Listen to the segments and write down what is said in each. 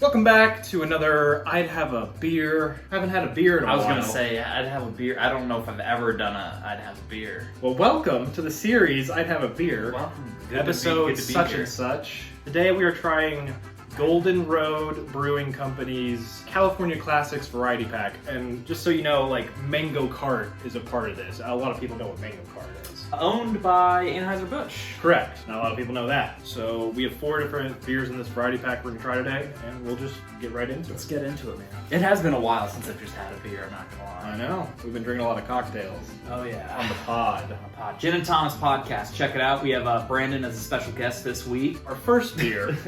Welcome back to another I'd Have a Beer. I haven't had a beer in a while. I was going to say, I'd have a beer. I don't know if I've ever done a I'd have a beer. Well, welcome to the series I'd Have a Beer. Welcome. Episode such and such. Today we are trying Golden Road Brewing Company's California Classics Variety Pack. And just so you know, like, Mango Cart is a part of this. A lot of people know what Mango Cart is. Owned by Anheuser-Busch. Correct. Not a lot of people know that. So we have 4 different beers in this variety pack we're going to try today, and we'll just get right into it. Let's get into it, man. It has been a while since I've just had a beer, I'm not going to lie. I know. We've been drinking a lot of cocktails. Oh, yeah. On the pod. Gin and Thomas podcast. Check it out. We have Brandon as a special guest this week. Our first beer,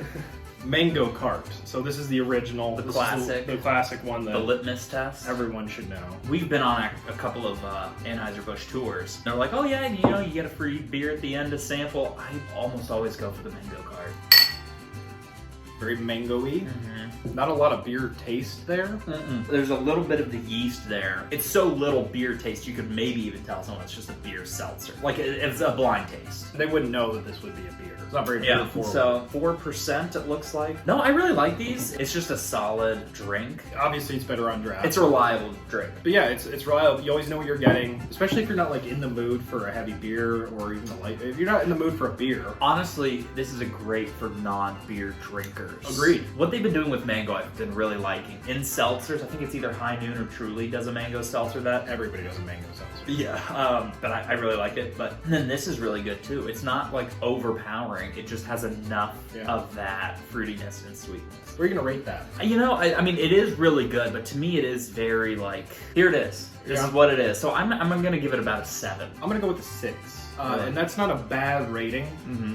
Mango Cart. So this is the original. The classic. The classic one that the litmus test. Everyone should know. We've been on a couple of Anheuser-Busch tours. They're like, oh yeah, you get a free beer at the end to sample. I almost always go for the Mango Cart. Very mango-y. Mm-hmm. Not a lot of beer taste there. Mm-mm. There's a little bit of the yeast there. It's so little beer taste, you could maybe even tell someone it's just a beer seltzer. Like, it's a blind taste. They wouldn't know that this would be a beer. It's not very beer forward. So 4% it looks like. No, I really like these. It's just a solid drink. Obviously, it's better on draft. It's a reliable drink. But yeah, it's reliable. You always know what you're getting, especially if you're not like in the mood for a heavy beer or even a light. If you're not in the mood for a beer. Honestly, this is a great for non-beer drinkers. Agreed. What they've been doing with mango, I've been really liking. In seltzers, I think it's either High Noon or Truly does a mango seltzer that. Everybody does a mango seltzer. Yeah, but I really like it. But then this is really good too. It's not like overpowering. It just has enough of that fruitiness and sweetness. Where are you gonna rate that? You know, I mean, it is really good, but to me, it is very like, here it is. This is what it is. So I'm gonna give it about a 7. I'm gonna go with a 6. And that's not a bad rating,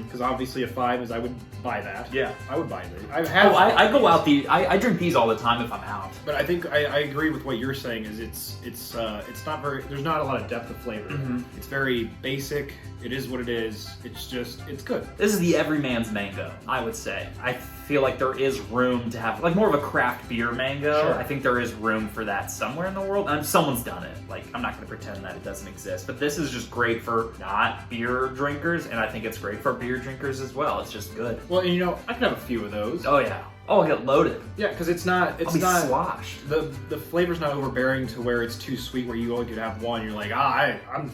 because obviously a 5 is I would buy that. Yeah, I would buy it. I go out I drink these all the time if I'm out. But I think I agree with what you're saying. Is it's not very. There's not a lot of depth of flavor. It's very basic. It is what it is. It's good. This is the everyman's mango, I would say. I feel like there is room to have like more of a craft beer mango. Sure. I think there is room for that somewhere in the world. Someone's done it. Like, I'm not going to pretend that it doesn't exist. But this is just great for not beer drinkers, and I think it's great for beer drinkers as well. It's just good. Well, and you know, I could have a few of those. Oh yeah. Oh, I get loaded. Yeah, because it's not sloshed. The flavor's not overbearing to where it's too sweet. Where you only could have one, you're like,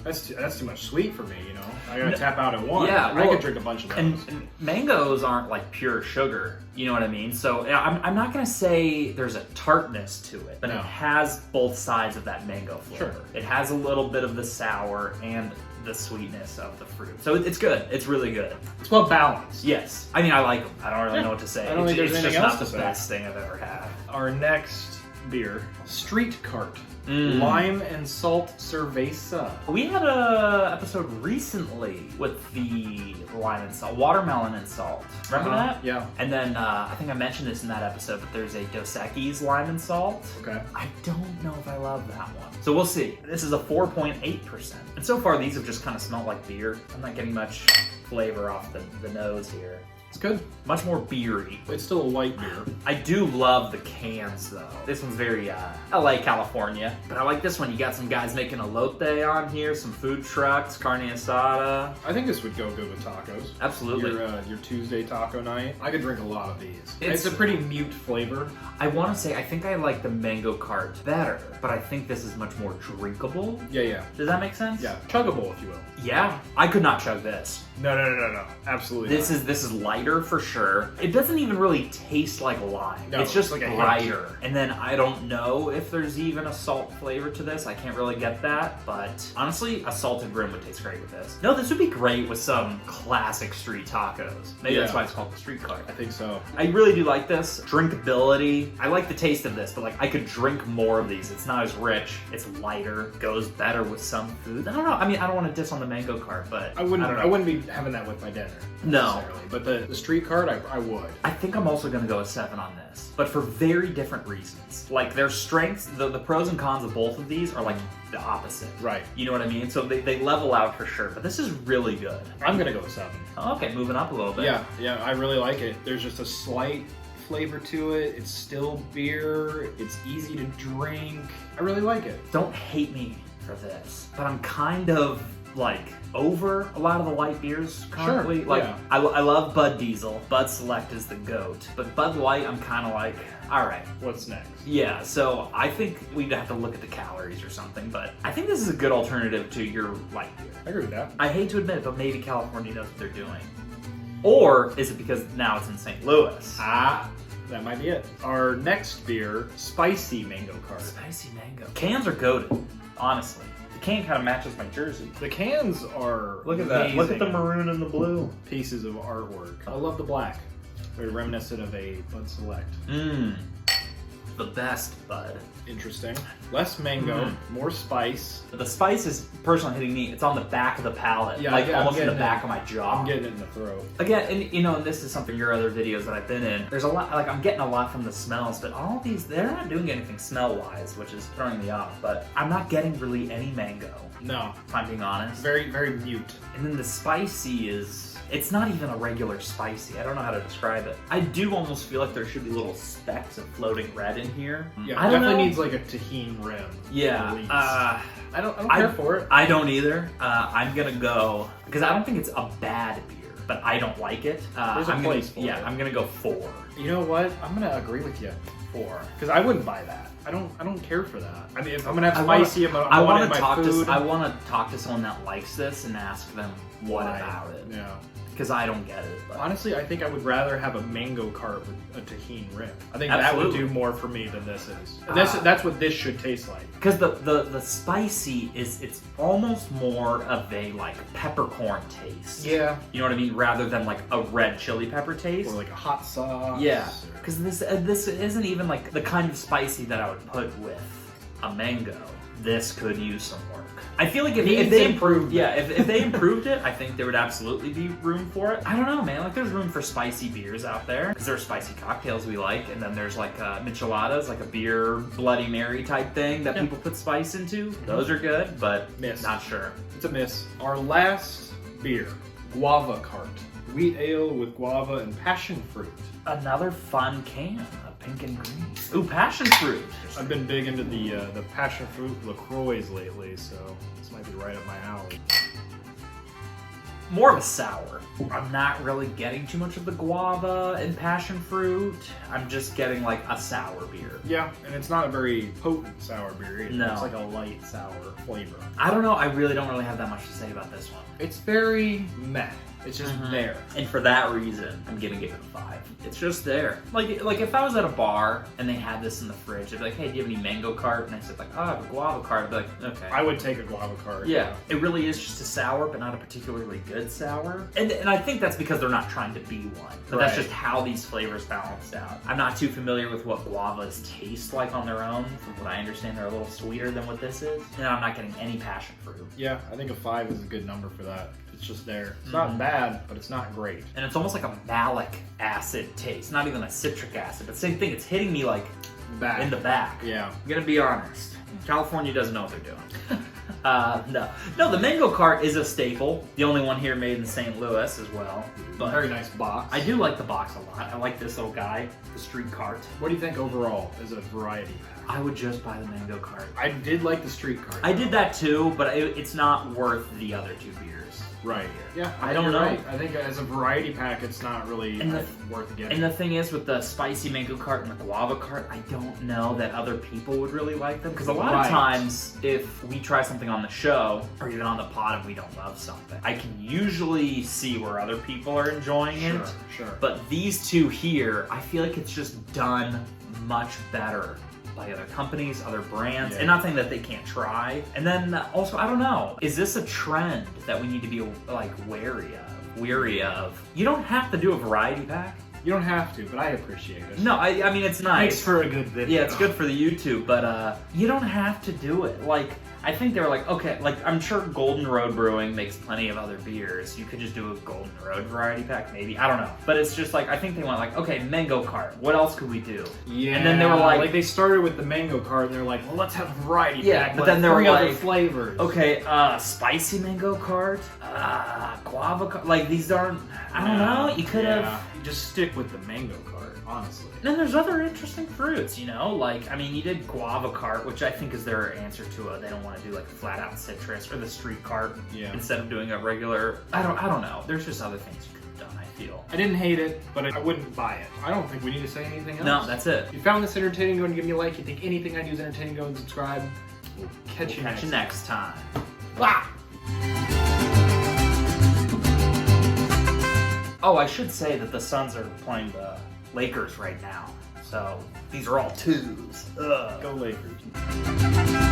that's too much sweet for me. You know, I gotta tap out at one. Yeah, I could drink a bunch of those. And mangoes aren't like pure sugar. You know what I mean? So I'm not gonna say there's a tartness to it, but it has both sides of that mango flavor. Sure. It has a little bit of the sour and the sweetness of the fruit. So it's good. It's really good. It's well balanced. Yes. I mean, I like them. I don't really know what to say. I don't think there's it's anything just else not to the say. best thing I've ever had. Our next beer, Street Cart. Lime and salt cerveza. We had a episode recently with the lime and salt, watermelon and salt. Remember that? Yeah. And then I think I mentioned this in that episode, but there's a Dos Equis lime and salt. Okay. I don't know if I love that one. So we'll see. This is a 4.8%. And so far these have just kind of smelled like beer. I'm not getting much flavor off the nose here. It's good. Much more beery. It's still a light beer. I do love the cans though. This one's very LA, California. But I like this one. You got some guys making elote on here, some food trucks, carne asada. I think this would go good with tacos. Absolutely. Your Tuesday taco night. I could drink a lot of these. It's a pretty mute flavor. I want to say, I think I like the Mango Cart better, but I think this is much more drinkable. Yeah. Does that make sense? Yeah. Chuggable, if you will. Yeah. I could not chug this. No. Absolutely This is lighter for sure. It doesn't even really taste like lime. No, it's just like a lighter. And then I don't know if there's even a salt flavor to this. I can't really get that. But honestly, a salted rim would taste great with this. No, this would be great with some classic street tacos. Maybe that's why it's called the Street Cart. I think so. I really do like this. Drinkability. I like the taste of this, but like I could drink more of these. It's not as rich. It's lighter. Goes better with some food. I don't know. I mean, I don't want to diss on the Mango Cart, but I wouldn't be having that with my dinner. No. But the Street Cart, I would. I think I'm also going to go a 7 on this, but for very different reasons. Like their strengths, the pros and cons of both of these are like the opposite. Right. You know what I mean? So they level out for sure, but this is really good. I'm going to go with 7. Oh, okay, moving up a little bit. Yeah, I really like it. There's just a slight flavor to it. It's still beer. It's easy to drink. I really like it. Don't hate me for this, but I'm kind of like over a lot of the light beers currently. Sure, like yeah. I love Bud Diesel. Bud Select is the GOAT. But Bud Light, I'm kind of like, All right. What's next? Yeah, so I think we'd have to look at the calories or something, but I think this is a good alternative to your light beer. I agree with that. I hate to admit it, but maybe California knows what they're doing. Or is it because now it's in St. Louis? That might be it. Our next beer, Spicy Mango Cart. Spicy mango. Cans are goated, honestly. The can kind of matches my jersey. The cans are Look at that. Look at the amazing maroon and the blue. pieces of artwork. I love the black. Very reminiscent of a Bud Select. Mmm. The best, bud. Interesting. Less mango, more spice. The spice is personally hitting me. It's on the back of the palate, Yeah, like yeah, I'm almost in the getting back it. of my jaw. I'm getting it in the throat. Again, and you know, and this is something your other videos that I've been in. There's a lot, like I'm getting a lot from the smells, but all of these, they're not doing anything smell-wise, which is throwing me off. But I'm not getting really any mango, No. if I'm being honest. Very, very mute. And then the spicy is, it's not even a regular spicy. I don't know how to describe it. I do almost feel like there should be little specks of floating red in here. Yeah, I don't definitely know. needs like a tahini rim. Yeah, at least. I don't care for it. I don't either. I'm gonna go, because I don't think it's a bad beer, but I don't like it. There's a I'm place gonna, for yeah, it. I'm gonna go 4. You know what? I'm gonna agree with you. 4, because I wouldn't buy that. I don't care for that. I mean, if I'm gonna have spicy, I want it in my food. I want to talk to someone that likes this and ask them what Why? about it. Yeah. Because I don't get it. But. Honestly, I think I would rather have a mango cart with a tahini rim. I think Absolutely. that would do more for me than this is. And that's what this should taste like. Because the spicy is, it's almost more of a like peppercorn taste. Yeah. You know what I mean? Rather than like a red chili pepper taste. Or like a hot sauce. Yeah. or- Because this isn't even like the kind of spicy that I would put with a mango. This could use some work. I feel like if they improved, if they improved it, I think there would absolutely be room for it. I don't know, man. Like there's room for spicy beers out there because there are spicy cocktails we like, and then there's like micheladas, like a beer Bloody Mary type thing that people put spice into. Those are good, but Miss. not sure. It's a miss. Our last beer, Guava Cart. Wheat ale with guava and passion fruit. Another fun can of pink and green. Ooh, passion fruit. I've been big into the passion fruit LaCroix lately, so this might be right up my alley. More of a sour. I'm not really getting too much of the guava and passion fruit. I'm just getting like a sour beer. Yeah, and it's not a very potent sour beer either. No. It's like a light sour flavor. I don't know. I really don't really have that much to say about this one. It's very meh. It's just there. And for that reason, I'm gonna give it a 5. It's just there. Like if I was at a bar and they had this in the fridge, I'd be like, hey, do you have any mango cart? And I said like, oh, I have a guava cart. I'd be like, okay. I would take a guava cart. Yeah, it really is just a sour, but not a particularly good sour. And I think that's because they're not trying to be one. But that's Right. just how these flavors balance out. I'm not too familiar with what guavas taste like on their own. From what I understand, they're a little sweeter than what this is. And I'm not getting any passion fruit. Yeah, I think a 5 is a good number for that. It's just there. It's not bad, but it's not great. And it's almost like a malic acid taste. Not even a citric acid, but same thing. It's hitting me like Back. in the back. Yeah. I'm gonna be honest. California doesn't know what they're doing. No, the mango cart is a staple. The only one here made in St. Louis as well. But Very nice box. I do like the box a lot. I like this little guy, the street cart. What do you think overall as a variety pack? I would just buy the mango cart. I did like the street cart. I did that too, but it's not worth the other 2 beers. Right. Yeah, I don't you're know. Right. I think as a variety pack, it's not really And worth getting. And the thing is, with the spicy mango cart and the guava cart, I don't know that other people would really like them. Because a lot of times, if we try something on the show, or even on the pod and we don't love something, I can usually see where other people are enjoying it. Sure. But these 2 here, I feel like it's just done much better by other companies, other brands, and not saying that they can't try. And then also, I don't know, is this a trend that we need to be like weary of? You don't have to do a variety pack. You don't have to, but I appreciate it. No, I mean, it's nice. Thanks for a good video. Yeah, it's good for the YouTube, but you don't have to do it. Like, I think they were like, okay, like I'm sure Golden Road Brewing makes plenty of other beers. You could just do a Golden Road variety pack, maybe. I don't know. But it's just like, I think they went like, okay, mango cart. What else could we do? Yeah. And then they were like they started with the mango cart, and they're like, well, let's have a variety pack. but then they were 3 other like, flavors. Okay, spicy mango cart, guava cart. Like these aren't. I don't know. You could have. Just stick with the mango cart, honestly. And then there's other interesting fruits, you know? Like, I mean, you did guava cart, which I think is their answer to they don't want to do like flat out citrus, or the street cart instead of doing a regular. I don't know. There's just other things you could have done, I feel. I didn't hate it, but I wouldn't buy it. I don't think we need to say anything else. No, that's it. If you found this entertaining, go and give me a like. If you think anything I do is entertaining, go and subscribe. We'll catch you next time. Bye. Oh, I should say that the Suns are playing the Lakers right now. So these are all twos. Ugh. Go Lakers.